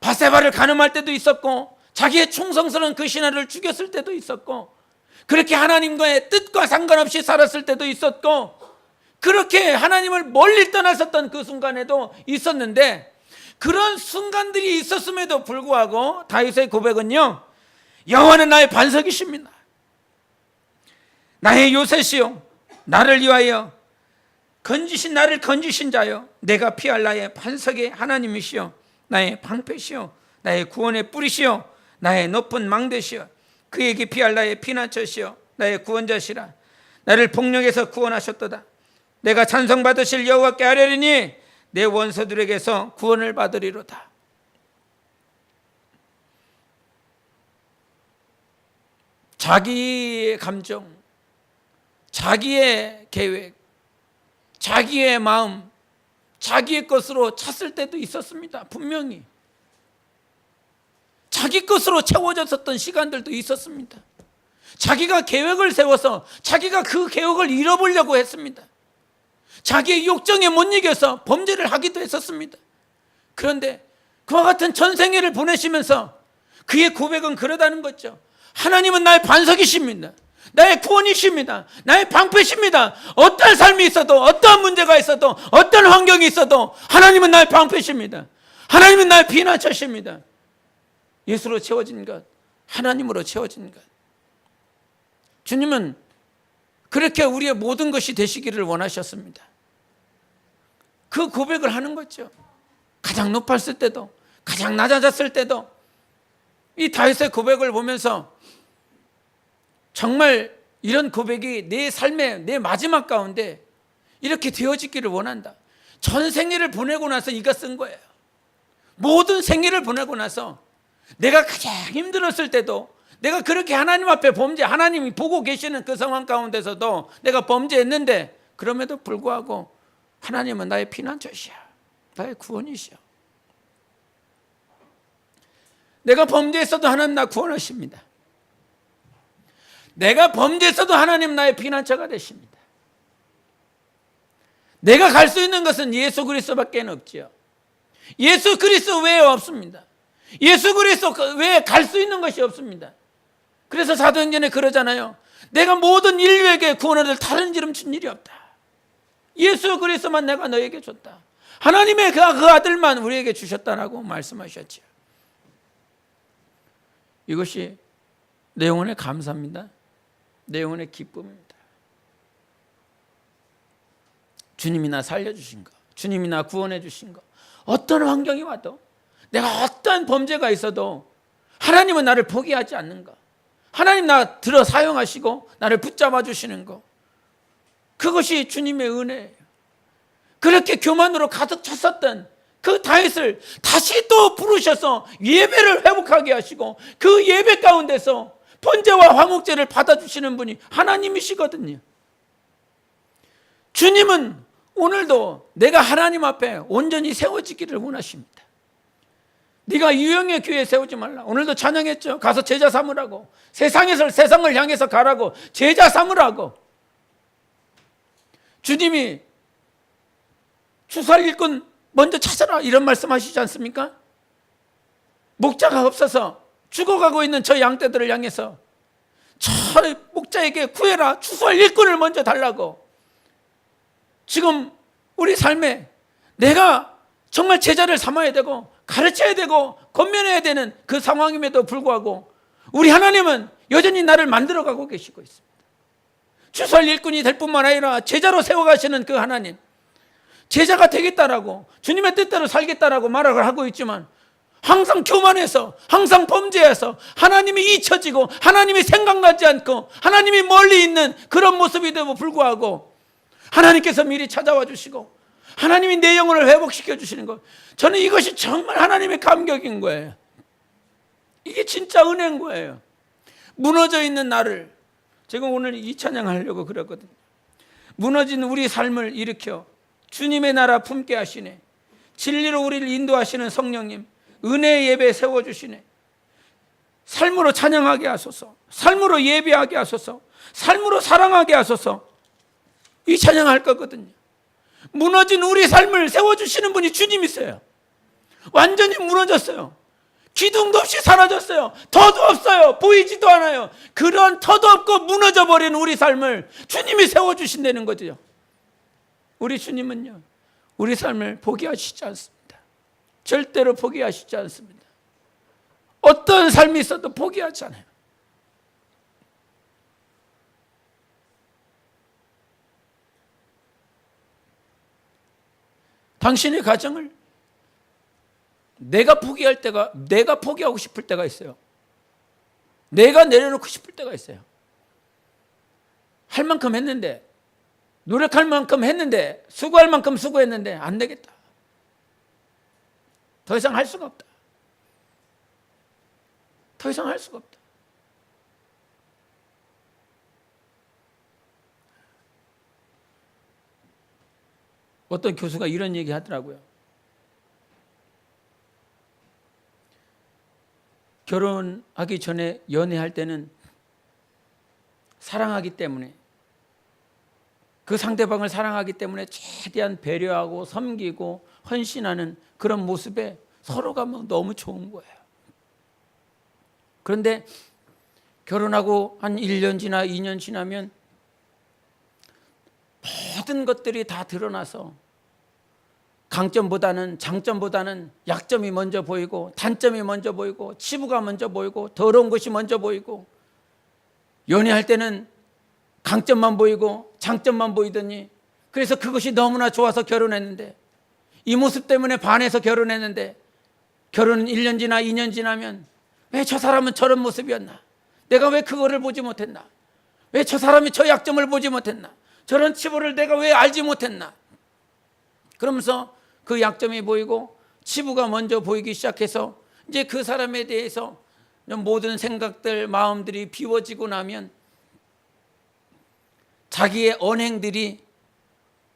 바세바를 간음할 때도 있었고 자기의 충성스러운 그 신하를 죽였을 때도 있었고 그렇게 하나님과의 뜻과 상관없이 살았을 때도 있었고 그렇게 하나님을 멀리 떠났었던 그 순간에도 있었는데 그런 순간들이 있었음에도 불구하고 다윗의 고백은요, 여호와는 나의 반석이십니다. 나의 요새시요 나를 위하여 나를 건지신 자요 내가 피할 나의 반석의 하나님이시요 나의 방패시요 나의 구원의 뿌리시요 나의 높은 망대시요 그에게 피할 나의 피난처시요 나의 구원자시라. 나를 폭력에서 구원하셨도다. 내가 찬송받으실 여호와께 아뢰리니 내 원수들에게서 구원을 받으리로다. 자기의 감정, 자기의 계획, 자기의 마음, 자기의 것으로 찼을 때도 있었습니다. 분명히 자기 것으로 채워졌었던 시간들도 있었습니다. 자기가 계획을 세워서 자기가 그 계획을 잃어보려고 했습니다. 자기의 욕정에 못 이겨서 범죄를 하기도 했었습니다. 그런데 그와 같은 전생애를 보내시면서 그의 고백은 그러다는 거죠. 하나님은 나의 반석이십니다. 나의 구원이십니다. 나의 방패십니다. 어떤 삶이 있어도 어떤 문제가 있어도 어떤 환경이 있어도 하나님은 나의 방패십니다. 하나님은 나의 피난처십니다. 예수로 채워진 것, 하나님으로 채워진 것. 주님은 그렇게 우리의 모든 것이 되시기를 원하셨습니다. 그 고백을 하는 거죠. 가장 높았을 때도 가장 낮아졌을 때도 이 다윗의 고백을 보면서 정말 이런 고백이 내 삶의 내 마지막 가운데 이렇게 되어지기를 원한다. 전 생애를 보내고 나서 이가 쓴 거예요. 모든 생애를 보내고 나서 내가 가장 힘들었을 때도 내가 그렇게 하나님 앞에 하나님이 보고 계시는 그 상황 가운데서도 내가 범죄했는데 그럼에도 불구하고 하나님은 나의 피난처시야. 나의 구원이시야. 내가 범죄했어도 하나님 나 구원하십니다. 내가 범죄했어도 하나님 나의 피난처가 되십니다. 내가 갈 수 있는 것은 예수 그리스도밖에 없지요. 예수 그리스도 외에 없습니다. 예수 그리스도 외에 갈 수 있는 것이 없습니다. 그래서 사도행전에 그러잖아요. 내가 모든 인류에게 구원을 얻을 다른 이름 준 일이 없다. 예수 그리스도만 내가 너에게 줬다. 하나님의 그 아들만 우리에게 주셨다라고 말씀하셨죠. 이것이 내 영혼의 감사입니다. 내 영혼의 기쁨입니다. 주님이 나 살려주신 거, 주님이 나 구원해 주신 거, 어떤 환경이 와도, 내가 어떤 범죄가 있어도 하나님은 나를 포기하지 않는 거, 하나님 나 들어 사용하시고 나를 붙잡아 주시는 거, 그것이 주님의 은혜예요. 그렇게 교만으로 가득 찼었던 그 다윗을 다시 또 부르셔서 예배를 회복하게 하시고 그 예배 가운데서 번제와 화목제를 받아주시는 분이 하나님이시거든요. 주님은 오늘도 내가 하나님 앞에 온전히 세워지기를 원하십니다. 네가 유형의 교회에 세우지 말라. 오늘도 찬양했죠. 가서 제자 삼으라고. 세상에서 세상을 향해서 가라고. 제자 삼으라고. 주님이 추수할 일꾼 먼저 찾아라 이런 말씀하시지 않습니까? 목자가 없어서 죽어가고 있는 저 양떼들을 향해서 저 목자에게 구해라. 추수할 일꾼을 먼저 달라고. 지금 우리 삶에 내가 정말 제자를 삼아야 되고 가르쳐야 되고 권면해야 되는 그 상황임에도 불구하고 우리 하나님은 여전히 나를 만들어가고 계시고 있습니다. 추수할 일꾼이 될 뿐만 아니라 제자로 세워가시는 그 하나님, 제자가 되겠다라고 주님의 뜻대로 살겠다라고 말을 하고 있지만 항상 교만해서 항상 범죄해서 하나님이 잊혀지고 하나님이 생각나지 않고 하나님이 멀리 있는 그런 모습에도 불구하고 하나님께서 미리 찾아와 주시고 하나님이 내 영혼을 회복시켜 주시는 것, 저는 이것이 정말 하나님의 감격인 거예요. 이게 진짜 은혜인 거예요. 무너져 있는 나를, 제가 오늘 이 찬양하려고 그랬거든요. 무너진 우리 삶을 일으켜 주님의 나라 품게 하시네. 진리로 우리를 인도하시는 성령님, 은혜의 예배 세워주시네. 삶으로 찬양하게 하소서, 삶으로 예배하게 하소서, 삶으로 사랑하게 하소서. 이 찬양할 거거든요. 무너진 우리 삶을 세워주시는 분이 주님이세요. 완전히 무너졌어요. 기둥도 없이 사라졌어요. 터도 없어요. 보이지도 않아요. 그런 터도 없고 무너져 버린 우리 삶을 주님이 세워주신다는 거죠. 우리 주님은요, 우리 삶을 포기하시지 않습니다. 절대로 포기하시지 않습니다. 어떤 삶이 있어도 포기하지 않아요. 당신의 가정을 내가 포기하고 싶을 때가 있어요. 내가 내려놓고 싶을 때가 있어요. 할 만큼 했는데, 노력할 만큼 했는데, 수고할 만큼 수고했는데 안 되겠다. 더 이상 할 수가 없다. 더 이상 할 수가 없다. 어떤 교수가 이런 얘기 하더라고요. 결혼하기 전에 연애할 때는 사랑하기 때문에, 그 상대방을 사랑하기 때문에 최대한 배려하고 섬기고 헌신하는 그런 모습에 서로가 너무 좋은 거예요. 그런데 결혼하고 한 1년 지나 2년 지나면 모든 것들이 다 드러나서 강점보다는 장점보다는 약점이 먼저 보이고 단점이 먼저 보이고 치부가 먼저 보이고 더러운 것이 먼저 보이고, 연애할 때는 강점만 보이고 장점만 보이더니, 그래서 그것이 너무나 좋아서 결혼했는데, 이 모습 때문에 반해서 결혼했는데, 결혼은 1년 지나 2년 지나면 왜 저 사람은 저런 모습이었나? 내가 왜 그거를 보지 못했나? 왜 저 사람이 저 약점을 보지 못했나? 저런 치부를 내가 왜 알지 못했나? 그러면서 그 약점이 보이고 치부가 먼저 보이기 시작해서 이제 그 사람에 대해서 모든 생각들, 마음들이 비워지고 나면 자기의 언행들이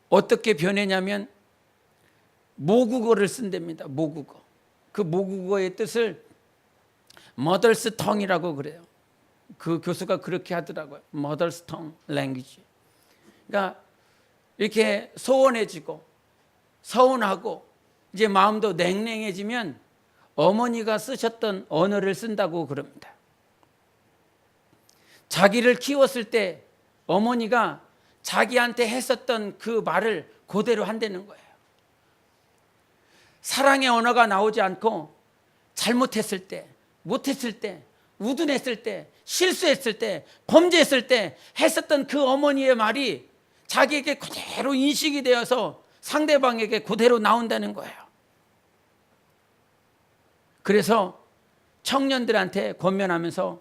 어떻게 변했냐면 모국어를 쓴답니다. 모국어. 그 모국어의 뜻을 mother's tongue이라고 그래요. 그 교수가 그렇게 하더라고요. mother's tongue language. 그러니까 이렇게 소원해지고 서운하고 이제 마음도 냉랭해지면 어머니가 쓰셨던 언어를 쓴다고 그럽니다. 자기를 키웠을 때 어머니가 자기한테 했었던 그 말을 그대로 한다는 거예요. 사랑의 언어가 나오지 않고 잘못했을 때, 못했을 때, 우둔했을 때, 실수했을 때, 범죄했을 때 했었던 그 어머니의 말이 자기에게 그대로 인식이 되어서 상대방에게 그대로 나온다는 거예요. 그래서 청년들한테 권면하면서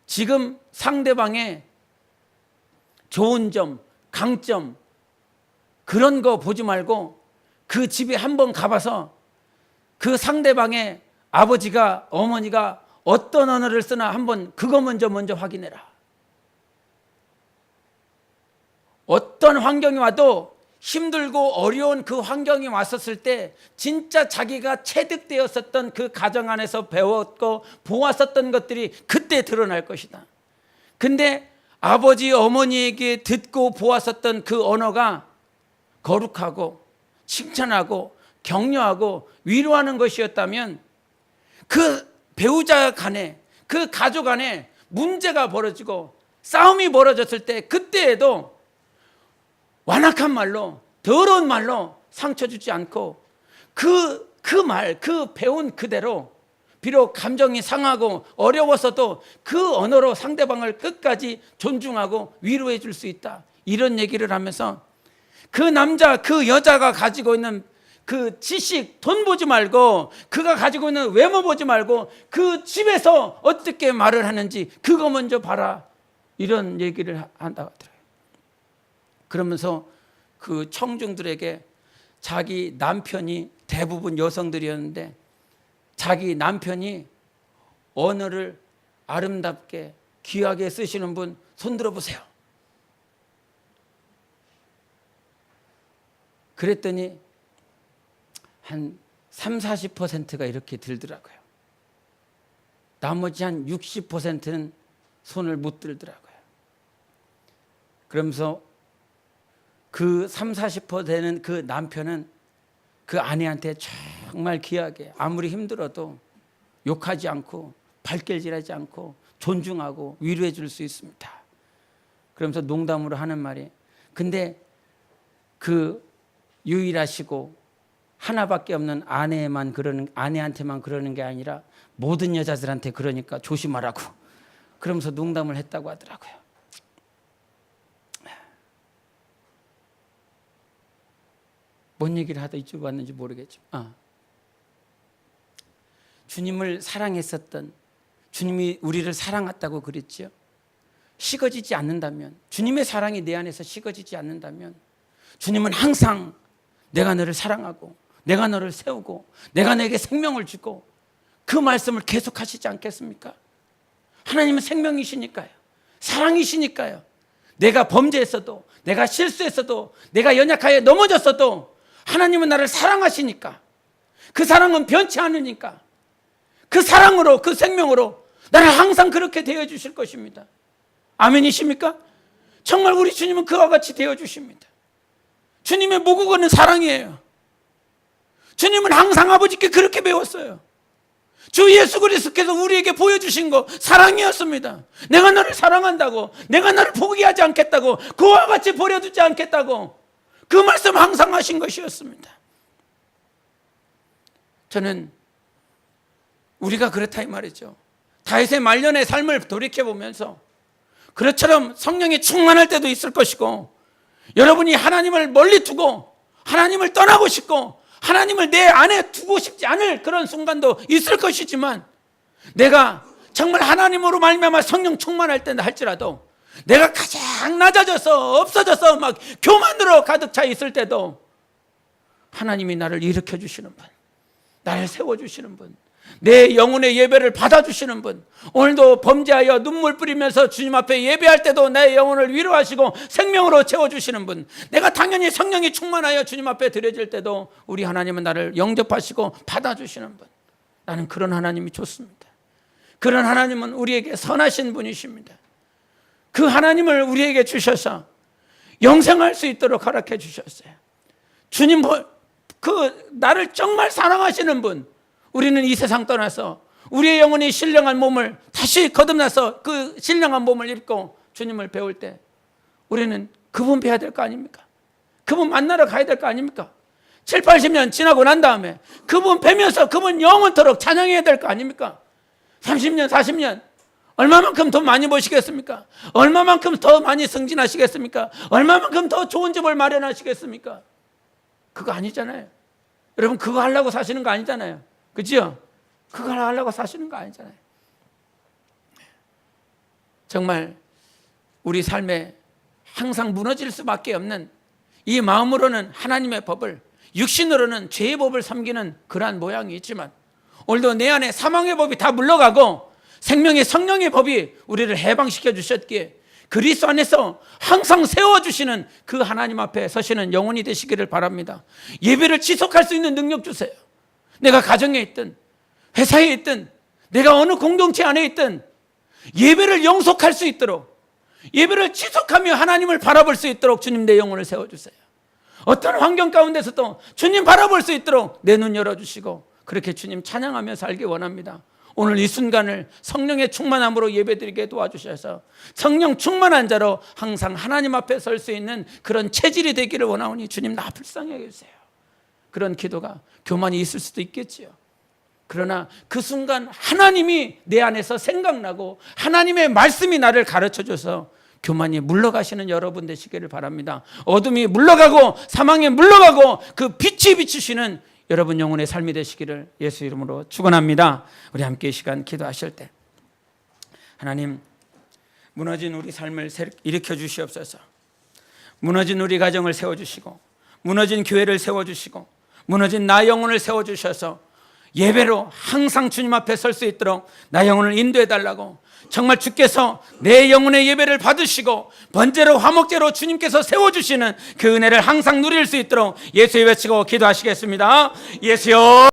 지금 상대방의 좋은 점, 강점 그런 거 보지 말고 그 집에 한번 가봐서 그 상대방의 아버지가 어머니가 어떤 언어를 쓰나 한번 그거 먼저 확인해라. 어떤 환경이 와도 힘들고 어려운 그 환경이 왔었을 때 진짜 자기가 체득되었었던 그 가정 안에서 배웠고 보았었던 것들이 그때 드러날 것이다. 근데 아버지 어머니에게 듣고 보았었던 그 언어가 거룩하고 칭찬하고 격려하고 위로하는 것이었다면 그 배우자 간에 그 가족 안에 문제가 벌어지고 싸움이 벌어졌을 때 그때에도 완악한 말로 더러운 말로 상처 주지 않고 그 배운 그대로 비록 감정이 상하고 어려워서도 그 언어로 상대방을 끝까지 존중하고 위로해 줄 수 있다. 이런 얘기를 하면서 그 남자 그 여자가 가지고 있는 그 지식 돈 보지 말고 그가 가지고 있는 외모 보지 말고 그 집에서 어떻게 말을 하는지 그거 먼저 봐라. 이런 얘기를 한다고 하더라고요. 그러면서 그 청중들에게 자기 남편이 대부분 여성들이었는데 자기 남편이 언어를 아름답게 귀하게 쓰시는 분 손 들어보세요. 그랬더니 한 30-40%가 이렇게 들더라고요. 나머지 한 60%는 손을 못 들더라고요. 그러면서 그 30-40% 되는 그 남편은 그 아내한테 정말 귀하게 아무리 힘들어도 욕하지 않고 발길질하지 않고 존중하고 위로해 줄 수 있습니다. 그러면서 농담으로 하는 말이 근데 그 유일하시고 하나밖에 없는 아내한테만 그러는 게 아니라 모든 여자들한테 그러니까 조심하라고 그러면서 농담을 했다고 하더라고요. 뭔 얘기를 하다 이쪽 왔는지 모르겠지만 주님을 사랑했었던 주님이 우리를 사랑했다고 그랬죠. 식어지지 않는다면 주님의 사랑이 내 안에서 식어지지 않는다면 주님은 항상 내가 너를 사랑하고 내가 너를 세우고 내가 너에게 생명을 주고 그 말씀을 계속하시지 않겠습니까? 하나님은 생명이시니까요. 사랑이시니까요. 내가 범죄했어도 내가 실수했어도 내가 연약하게 넘어졌어도 하나님은 나를 사랑하시니까 그 사랑은 변치 않으니까 그 사랑으로 그 생명으로 나를 항상 그렇게 대해주실 것입니다. 아멘이십니까? 정말 우리 주님은 그와 같이 대해주십니다. 주님의 모국어는 사랑이에요. 주님은 항상 아버지께 그렇게 배웠어요. 주 예수 그리스도께서 우리에게 보여주신 거 사랑이었습니다. 내가 너를 사랑한다고 내가 너를 포기하지 않겠다고 그와 같이 버려두지 않겠다고 그 말씀 항상 하신 것이었습니다. 저는 우리가 그렇다 이 말이죠. 다윗의 말년의 삶을 돌이켜보면서 그것처럼 성령이 충만할 때도 있을 것이고 여러분이 하나님을 멀리 두고 하나님을 떠나고 싶고 하나님을 내 안에 두고 싶지 않을 그런 순간도 있을 것이지만 내가 정말 하나님으로 말미암아 성령 충만할 때는 할지라도 내가 가장 낮아져서 없어져서 막 교만으로 가득 차 있을 때도 하나님이 나를 일으켜 주시는 분, 나를 세워주시는 분, 내 영혼의 예배를 받아주시는 분, 오늘도 범죄하여 눈물 뿌리면서 주님 앞에 예배할 때도 내 영혼을 위로하시고 생명으로 채워주시는 분, 내가 당연히 성령이 충만하여 주님 앞에 드려질 때도 우리 하나님은 나를 영접하시고 받아주시는 분, 나는 그런 하나님이 좋습니다. 그런 하나님은 우리에게 선하신 분이십니다. 그 하나님을 우리에게 주셔서 영생할 수 있도록 허락해 주셨어요. 주님, 나를 정말 사랑하시는 분, 우리는 이 세상 떠나서 우리의 영혼이 신령한 몸을 다시 거듭나서 그 신령한 몸을 입고 주님을 배울 때 우리는 그분 뵈야 될 거 아닙니까? 그분 만나러 가야 될 거 아닙니까? 7, 80년 지나고 난 다음에 그분 뵈면서 그분 영원토록 찬양해야 될 거 아닙니까? 30년, 40년 얼마만큼 더 많이 버시겠습니까? 얼마만큼 더 많이 승진하시겠습니까? 얼마만큼 더 좋은 집을 마련하시겠습니까? 그거 아니잖아요. 여러분, 그거 하려고 사시는 거 아니잖아요. 그죠? 그거 하려고 사시는 거 아니잖아요. 정말 우리 삶에 항상 무너질 수밖에 없는 이 마음으로는 하나님의 법을, 육신으로는 죄의 법을 섬기는 그러한 모양이 있지만 오늘도 내 안에 사망의 법이 다 물러가고 생명의 성령의 법이 우리를 해방시켜 주셨기에 그리스도 안에서 항상 세워주시는 그 하나님 앞에 서시는 영혼이 되시기를 바랍니다. 예배를 지속할 수 있는 능력 주세요. 내가 가정에 있든 회사에 있든 내가 어느 공동체 안에 있든 예배를 영속할 수 있도록, 예배를 지속하며 하나님을 바라볼 수 있도록 주님 내 영혼을 세워주세요. 어떤 환경 가운데서도 주님 바라볼 수 있도록 내 눈 열어주시고 그렇게 주님 찬양하며 살기 원합니다. 오늘 이 순간을 성령의 충만함으로 예배드리게 도와주셔서 성령 충만한 자로 항상 하나님 앞에 설 수 있는 그런 체질이 되기를 원하오니 주님 나 불쌍히 여겨주세요. 그런 기도가 교만이 있을 수도 있겠지요. 그러나 그 순간 하나님이 내 안에서 생각나고 하나님의 말씀이 나를 가르쳐줘서 교만이 물러가시는 여러분 되시기를 바랍니다. 어둠이 물러가고 사망이 물러가고 그 빛이 비추시는 여러분 영혼의 삶이 되시기를 예수 이름으로 축원합니다. 우리 함께 이 시간 기도하실 때 하나님, 무너진 우리 삶을 일으켜 주시옵소서. 무너진 우리 가정을 세워주시고 무너진 교회를 세워주시고 무너진 나 영혼을 세워주셔서 예배로 항상 주님 앞에 설 수 있도록 나 영혼을 인도해 달라고, 정말 주께서 내 영혼의 예배를 받으시고 번제로 화목제로 주님께서 세워주시는 그 은혜를 항상 누릴 수 있도록 예수의 외치고 기도하시겠습니다. 예수여.